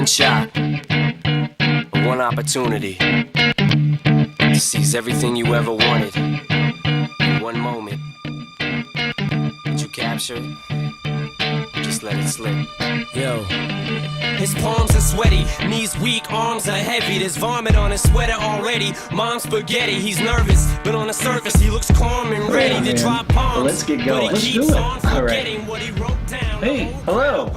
one shot, one opportunity to seize everything you ever wanted in one moment. Did you capture it? Just let it slip. Yo. His palms are sweaty, knees weak, arms are heavy. There's vomit on his sweater already. Mom's spaghetti, he's nervous, but on the surface he looks calm and ready to drop bombs. Well, let's get going. But he keeps on forgetting All right. what he wrote down. Hey, hello.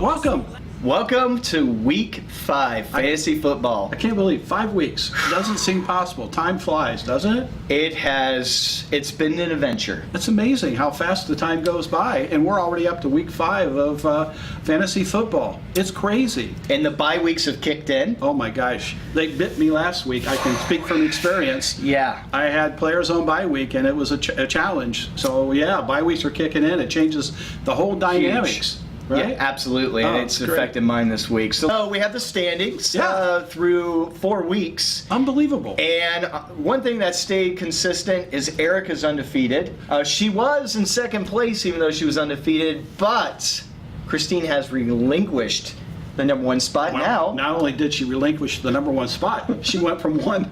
Welcome to Week 5 Fantasy Football. I can't believe 5 weeks. It doesn't seem possible. Time flies, doesn't it? It's been an adventure. It's amazing how fast the time goes by, and we're already up to Week 5 of fantasy football. It's crazy. And the bye weeks have kicked in. Oh my gosh. They bit me last week. I can speak from experience. Yeah. I had players on bye week, and it was a challenge. So, yeah, bye weeks are kicking in. It changes the whole dynamics. Right? Yeah, absolutely. Oh, And it's great. affected mine this week. So we have the standings through 4 weeks. Unbelievable. And one thing that stayed consistent is Erica's undefeated. She was in second place even though she was undefeated, but Christine has relinquished the number 1 spot Well, now. not only did she relinquish the number 1 spot, she went from 1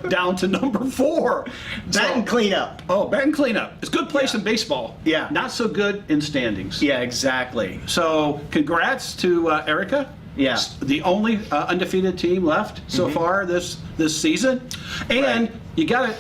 down to number 4. Batting cleanup. Oh, batting cleanup. It's a good place in baseball. Yeah. Not so good in standings. Yeah, exactly. So, congrats to Erica. Yeah. It's the only undefeated team left so far this season, and Right.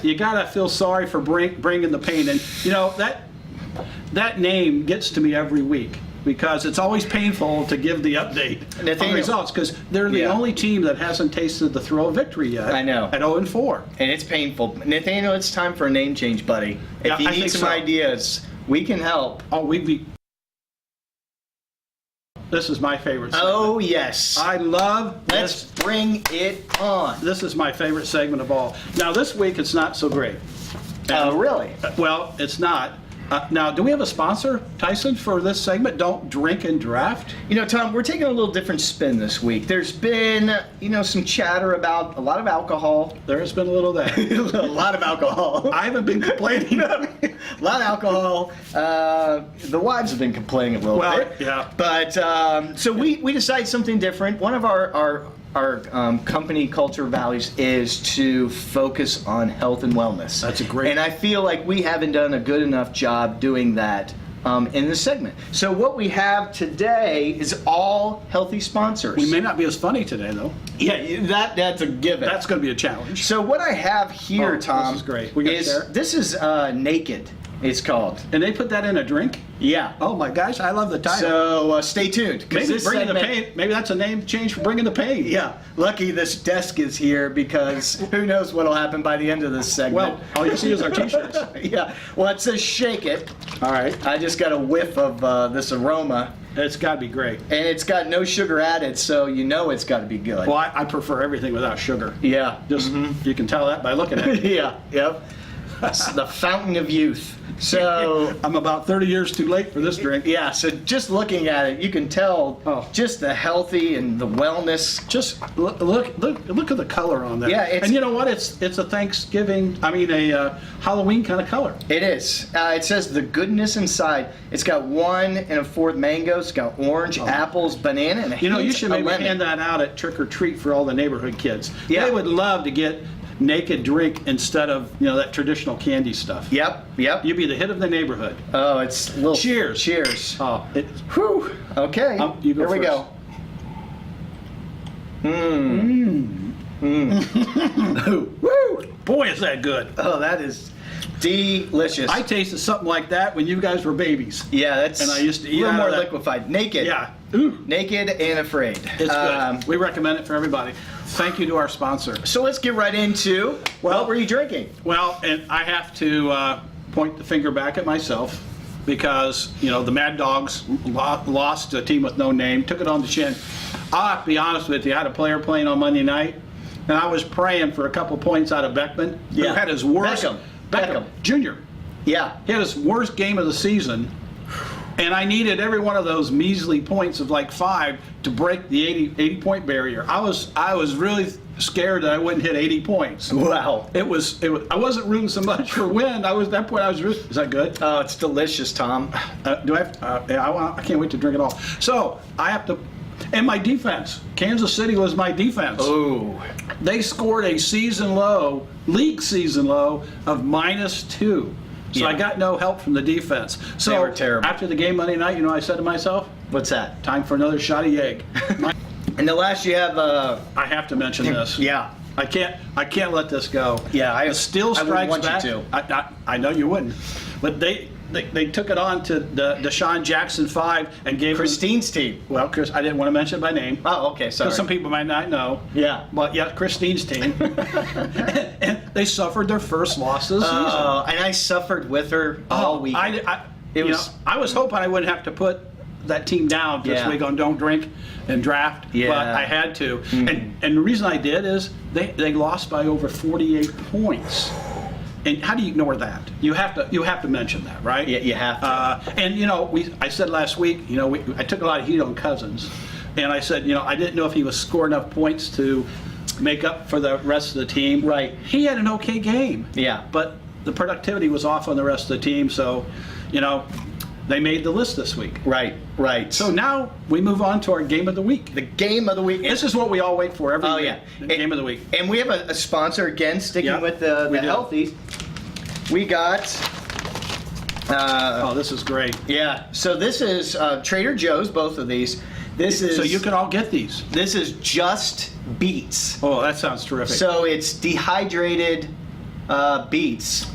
you gotta feel sorry for bringing the pain. And you know that name gets to me every week, because it's always painful to give the update on Nathaniel. results, because they're the Yeah. only team that hasn't tasted the thrill of victory yet. I know. At 0-4. And it's painful. Nathaniel, it's time for a name change, buddy. Yeah, If you I need think some so. ideas, we can help. Oh, this is my favorite segment. Oh, yes. I love Let's this. bring it on. This is my favorite segment of all. Now, this week it's not so great. Really? Well, it's not. Now, do we have a sponsor, Tyson, for this segment? Don't Drink and Draft? You know, Tom, we're taking a little different spin this week. There's been, some chatter about a lot of alcohol. There has been a little of that. A lot of alcohol. I haven't been complaining. A lot of alcohol. The wives have been complaining a little bit. Yeah. But so we decided something different. One of our company culture values is to focus on health and wellness. That's a great- And I feel like we haven't done a good enough job doing that in this segment. So what we have today is all healthy sponsors. We may not be as funny today, though. Yeah, that's a given. That's going to be a challenge. So what I have here, Oh, this Tom, is great. We gonna share it? this is Naked. It's called. And they put that in a drink? Yeah. Oh my gosh, I love the title. So stay tuned. 'cause Maybe this bringing the segment- pain. Maybe that's a name change for bringing the pain. Yeah. Lucky this desk is here because who knows what'll happen by the end of this segment. Well, all you see is our T-shirts. Yeah. Well, it says shake it. All right. I just got a whiff of this aroma, It's got to be great. and it's got no sugar added, so you know it's got to be good. Well, I prefer everything without sugar. Yeah. Just you can tell that by looking at it. Yeah. Yep. It's the fountain of youth. So. I'm about 30 years too late for this drink. Yeah, so just looking at it, you can tell just the healthy and the wellness. Just look at the color on that. Yeah, it's- and you know what? It's a Thanksgiving. I mean a Halloween kind of color. It is. It says the goodness inside. It's got 1 1/4 mango. It's got orange, apples, banana, and a You know, hint you should of maybe lemon. hand that out at trick or treat for all the neighborhood kids. Yeah. They would love to get Naked drink instead of that traditional candy stuff. Yep. You'd be the hit of the neighborhood. Oh, it's a little. Cheers. Cheers. Oh, Whew. Okay. You go Here we first. go. Woo! Boy, is that good. Oh, that is delicious. I tasted something like that when you guys were babies. yeah, that's. And I used to eat a little out more of that. liquefied. Naked. Yeah. Ooh. Naked and afraid. It's good. We recommend it for everybody. Thank you to our sponsor. So let's get right into what were you drinking? Well, and I have to point the finger back at myself because, the Mad Dogs lost to a team with no name, took it on the chin. I'll have to be honest with you, I had a player playing on Monday night, and I was praying for a couple points out of Beckman, who Yeah. had his worst... Beckham. Jr. Yeah. He had his worst game of the season, and I needed every one of those measly points of like 5 to break the 80-point barrier. I was really scared that I wouldn't hit 80 points. Wow. It was. I wasn't rooting so much for win. At that point. Is that good? Oh, it's delicious, Tom. Do I have? I can't wait to drink it all. So I have to And my defense. Kansas City was my defense. Oh. They scored a season low, league season low of -2. So I Yeah. got no help from the defense. So They were terrible. after the game Monday night, you know what I said to myself? What's that? Time for another shot of Yeg. And the last you have, I have to mention this. yeah. I can't let this go. Yeah, It still I wouldn't strikes want you back. to. I know you wouldn't, but they took it on to the Deshaun Jackson 5 and gave him- Christine's team. Well, Chris, I didn't want to mention it by name. Oh, okay, sorry. Because some people might not know. Yeah. But yeah, Christine's team. and they suffered their first loss of the season. And I suffered with her all week. It was. I was hoping I wouldn't have to put that team down this Yeah. week on Don't Drink and Draft, Yeah. but I had to. Mm-hmm. And the reason I did is they lost by over 48 points. And how do you ignore that? You have to mention that, right? Yeah, you have to. And I said last week, I took a lot of heat on Cousins, and I said, I didn't know if he was scoring enough points to make up for the rest of the team. Right. He had an okay game. Yeah. But the productivity was off on the rest of the team, so, they made the list this week. Right. So now we move on to our game of the week. the game of the week. This is what we all wait for every Oh, week. yeah. The game of the week. And we have a sponsor again, sticking Yeah, with the we do. healthies. We got. Oh, this is great. Yeah. So this is Trader Joe's. Both of these. This is. So you can all get these. This is just beets. Oh, that sounds terrific. So it's dehydrated beets.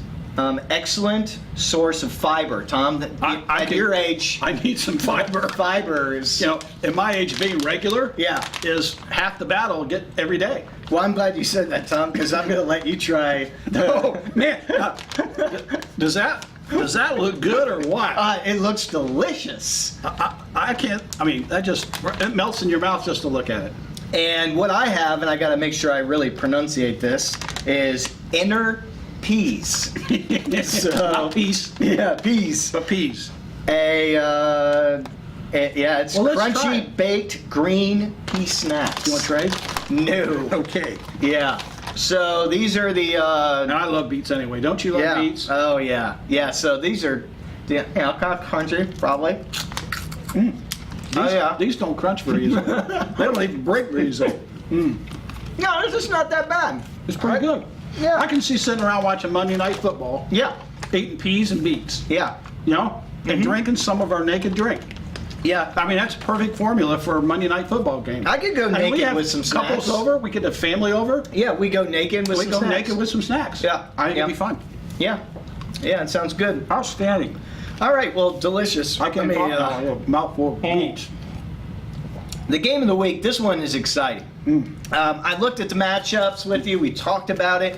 Excellent source of fiber, Tom. At your age, I need some fiber. fiber is. At my age, being regular Yeah. is half the battle get every day. Well, I'm glad you said that, Tom, because I'm going to let you try. Oh, man. Does that look good or what? It looks delicious. I can't, it melts in your mouth just to look at it. And what I have, and I got to make sure I really pronunciate this, is inner peas. Not peas, Yeah, peas. but peas. Yeah, it's Well, let's try crunchy it. baked green pea snacks. You want to trade? No. Okay. Yeah. So these are the. And I love beets anyway. Don't you love Yeah. beets? Oh yeah. Yeah. So these are, kind of crunchy, probably. Oh yeah. These don't crunch very easily. They don't even break very easily. No, this is not that bad. It's pretty good. Yeah. I can see sitting around watching Monday Night Football, Yeah. eating peas and beets, Yeah. and drinking some of our naked drink. Yeah. That's a perfect formula for a Monday Night Football game. I could go And we naked have with some couples snacks. over. We could have family over. Yeah, we go naked with We some go snacks. naked with some snacks. Yeah. I think Yeah. it'd be fun. Yeah. Yeah, it sounds good. Outstanding. All right, well, delicious. I can Let me, talk now. A little mouthful of beets. The game of the week, this one is exciting. I looked at the matchups with you. We talked about it.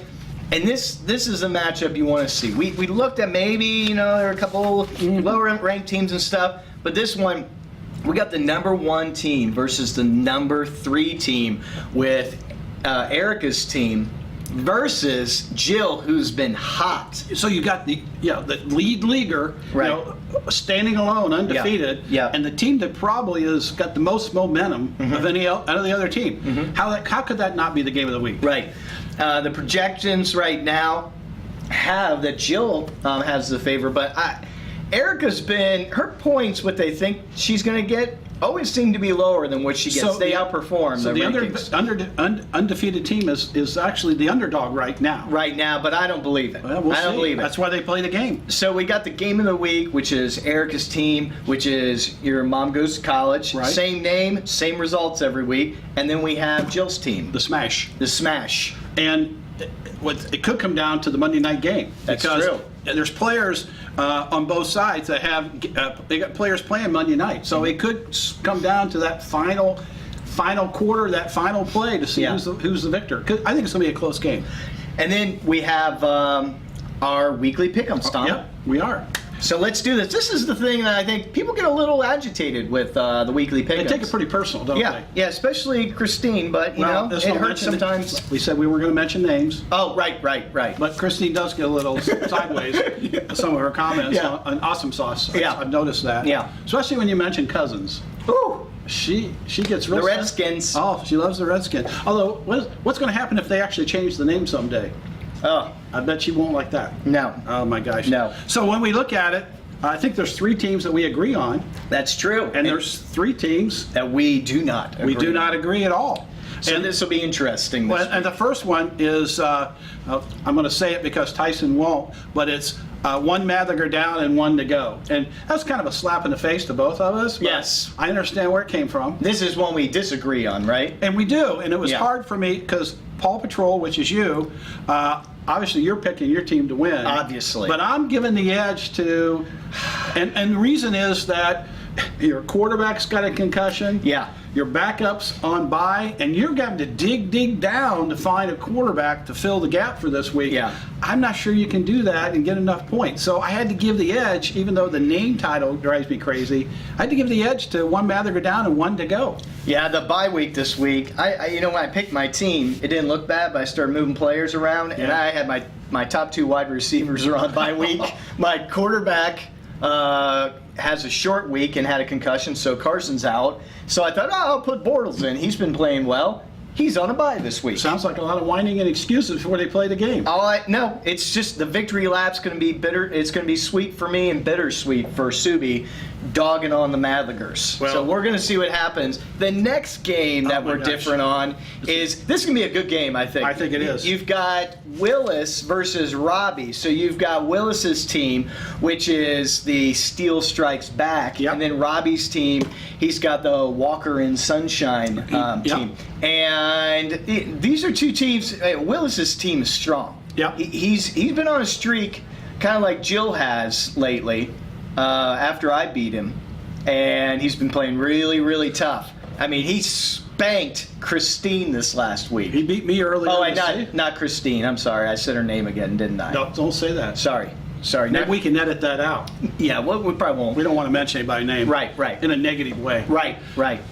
And this is a matchup you want to see. We looked at maybe, there are a couple lower ranked teams and stuff. But this one, we got the number 1 team versus the number 3 team with Erica's team versus Jill, who's been hot. So you got the lead leaguer, Right. standing alone, undefeated, Yeah. and the team that probably has got the most momentum of any out of the other team. How could that not be the game of the week? Right. The projections right now have that Jill has the favor, but Erica's been, her points, what they think she's going to get, always seem to be lower than what she gets. They outperform So the the rankings. undefeated team is actually the underdog right now. Right now, but I don't believe it. Well, we'll I don't see. believe it. That's why they play the game. So we got the game of the week, which is Erica's team, which is your mom goes to college. Right. Same name, same results every week. And then we have Jill's team, The smash. the Smash. And it could come down to the Monday night game. That's because true. There's players on both sides that have they got players playing Monday night, so it could come down to that final quarter, that final play to see Yeah. who's the victor. 'Cause I think it's gonna be a close game. And then we have our weekly pick'ems, Tom. Yep, we are. So let's do this. This is the thing that I think people get a little agitated with the weekly They pick'ems. take it pretty personal, don't Yeah, they? yeah, especially Christine, but Let's it not hurts mention sometimes. We said we were going to mention names, Oh, right. but Christine does get a little sideways with some of her comments Yeah. on Awesome Sauce. Yeah. I've noticed that. Yeah. Especially when you mention Cousins. Ooh, She gets real. the Redskins. Oh, she loves the Redskins. Although, what's going to happen if they actually change the name someday? Oh, I bet she won't like that. no. Oh my gosh. No. So when we look at it, I think there's 3 teams that we agree on, That's true. and there's 3 teams that we do not agree we do not agree at all. So And- this will be interesting. This Well, and the first one is, I'm going to say it because Tyson won't, but it's 1 Mather down and 1 to go. And that's kind of a slap in the face to both of us. But Yes. I understand where it came from. This is one we disagree on, right? And we do. And it was Yeah. hard for me because Paw Patrol, which is you, obviously you're picking your team to win. Obviously. But I'm giving the edge to, and the reason is that your quarterback's got a concussion. Yeah. Your backup's on bye, and you're having to dig down to find a quarterback to fill the gap for this week. Yeah. I'm not sure you can do that and get enough points. So I had to give the edge, even though the name title drives me crazy. I had to give the edge to 1 Mather go down and 1 to go. Yeah, the bye week this week. When I picked my team, it didn't look bad, but I started moving players around, and Yeah. I had my top 2 wide receivers are on bye week. My quarterback has a short week and had a concussion, so Carson's out. So I thought, I'll put Bortles in. He's been playing well. He's on a bye this week. Sounds like a lot of whining and excuses before they play the game. No, it's just the victory lap's going to be bitter. It's going to be sweet for me and bittersweet for Subi, dogging on the Madligers. Well- So we're going to see what happens. The next game that my we're gosh. different on is this is going to be a good game, I think. I think it is. You've got Willis versus Robbie. So you've got Willis's team, which is the Steel Strikes Back, Yep. and then Robbie's team, he's got the Walker and Sunshine Yep. team. And these are 2 teams. Willis's team is strong. Yep. He's been on a streak, kind of like Jill has lately. After I beat him, and he's been playing really, really tough. I mean, he spanked Christine this last week. He beat me earlier. Oh, this not Christine. I'm sorry, I said her name again, didn't I? No, don't say that. Sorry. Maybe we can edit that out. Yeah, well, we probably won't. We don't want to mention anybody's name. Right. In a negative way. Right.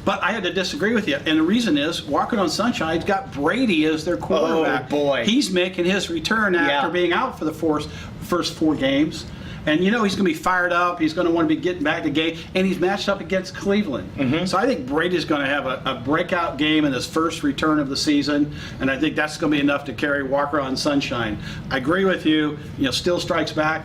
But I had to disagree with you. And the reason is, Walking on Sunshine's got Brady as their quarterback. Oh, boy. He's making his return after Yeah. being out for the first 4 games. And he's going to be fired up. He's going to want to be getting back to game. And he's matched up against Cleveland. Mm-hmm. So I think Brady's going to have a breakout game in his first return of the season. And I think that's going to be enough to carry Walker on Sunshine. I agree with you. Still Strikes Back.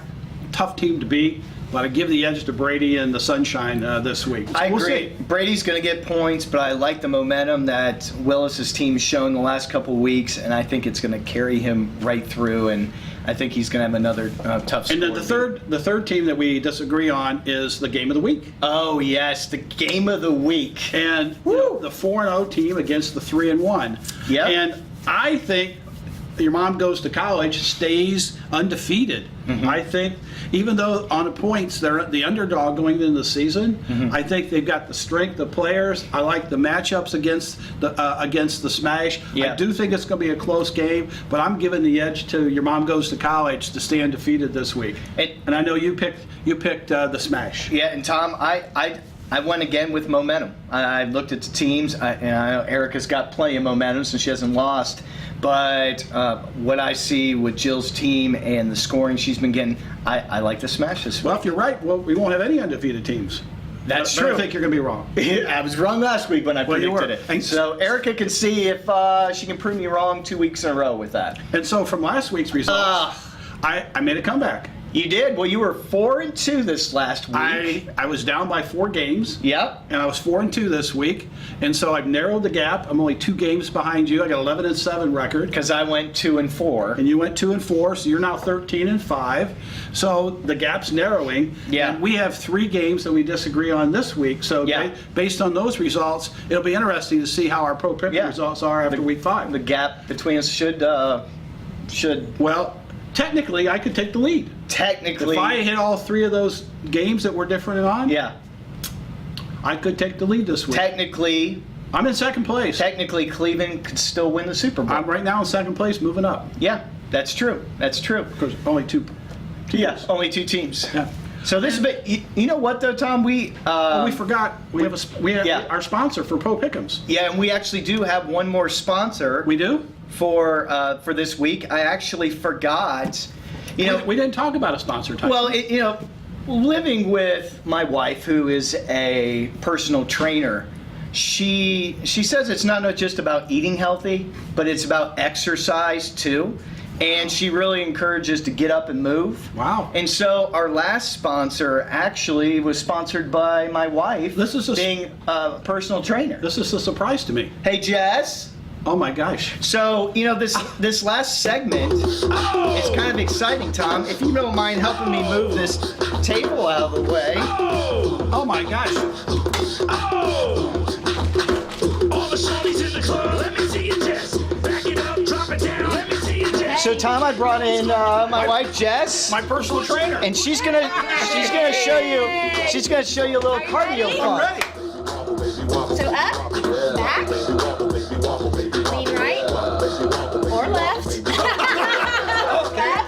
Tough team to beat. But I give the edge to Brady and the Sunshine this week. So I we'll agree. see. Brady's going to get points, but I like the momentum that Willis's team's shown the last couple of weeks, and I think it's going to carry him right through. And I think he's going to have another tough score. And then the third team that we disagree on is the game of the week. Oh yes, the game of the week. And the 4-0 team against the 3-1. Yep. And I think Your Mom Goes to College stays undefeated. Mm-hmm. I think even though on the points they're the underdog going into the season, Mm-hmm. I think they've got the strength of players. I like the matchups against the Smash. Yeah. I do think it's going to be a close game, but I'm giving the edge to Your Mom Goes to College to stay undefeated this week. And I know you picked the Smash. Yeah, and Tom, I went again with momentum. I looked at the teams, and I know Erica's got plenty of momentum since she hasn't lost. But what I see with Jill's team and the scoring she's been getting, I like the Smash this week. Well, if you're right, we won't have any undefeated teams. That's But true. I think you're going to be wrong. I was wrong last week when I Well, you predicted were. it. So Erica can see if she can prove me wrong 2 weeks in a row with that. And so from last week's results, I made a comeback. You did? Well, you were 4-2 this last week. I was down by 4 games. Yep. And I was 4-2 this week. And so I've narrowed the gap. I'm only 2 games behind you. I got 11-7 record. Because I went 2-4. And you went 2-4, so you're now 13-5. So the gap's narrowing. Yeah. And we have 3 games that we disagree on this week. So Yeah. based on those results, it'll be interesting to see how our pro pick Yeah. results are after week 5. The gap between us should Well, technically, I could take the lead. technically. If I hit all 3 of those games that we're different on, Yeah. I could take the lead this week. Technically, I'm in second place. Cleveland could still win the Super Bowl. I'm right now in second place, moving up. Yeah, that's true. That's true. Because only 2. Yeah, only 2 teams. Yeah. So this is, you know what though, Tom? We We forgot we have Yeah. our sponsor for Pro Pick'ems. yeah, and we actually do have one more sponsor. We do. For this week. I actually forgot. We didn't talk about a sponsor type. Well, living with my wife, who is a personal trainer, she says it's not just about eating healthy, but it's about exercise too. and she really encourages to get up and move. Wow. And so our last sponsor actually was sponsored by my wife, This is a- being a personal trainer. This is a surprise to me. Hey, Jess. Oh my gosh. So, you know, this last segment is kind of exciting, Tom. If you don't mind helping me move this table out of the way. Oh my gosh. All the shorties in the club, let me see you just back it up, drop it down, let me see you just. So, Tom, I brought in my wife, Jess. My personal trainer. And she's gonna show you a little cardio I'm fun. ready. So up, back, lean right, or left. Back,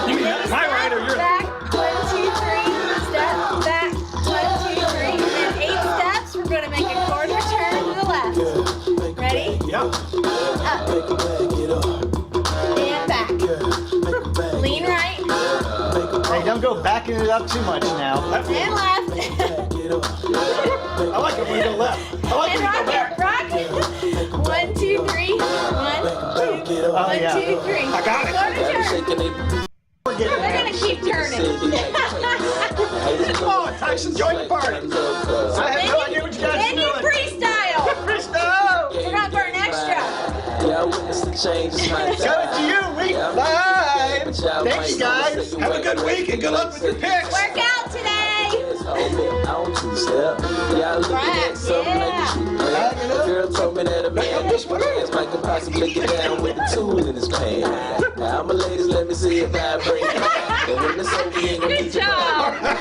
You got my right or your back, 1, 2, 3, step back, 1, 2, 3. And 8 steps, we're gonna make a quarter turn to the left. Ready? Yeah. Up. And back. Lean right, Hey, don't go backing it up too much now. and left. I like it when you go left. I like And when you go back. rock it. 1, 2, 3. 1, 2, 1, yeah. 2, 3. I got it. Quarter turn. We're gonna keep turning. Oh, Tyson, join the party. I have no idea what you guys are Then you doing. freestyle. Freestyle. We're not burning extra. Yeah, I witnessed the change. Coming to you, week 5. Thank you, guys. Have a good week and good luck with your picks. Work out today. Girl told me that a man with hands might could possibly get down with the tool in his pants. Now, my ladies, let me see it vibrate. And when it's over, you ain't gonna Good need your job.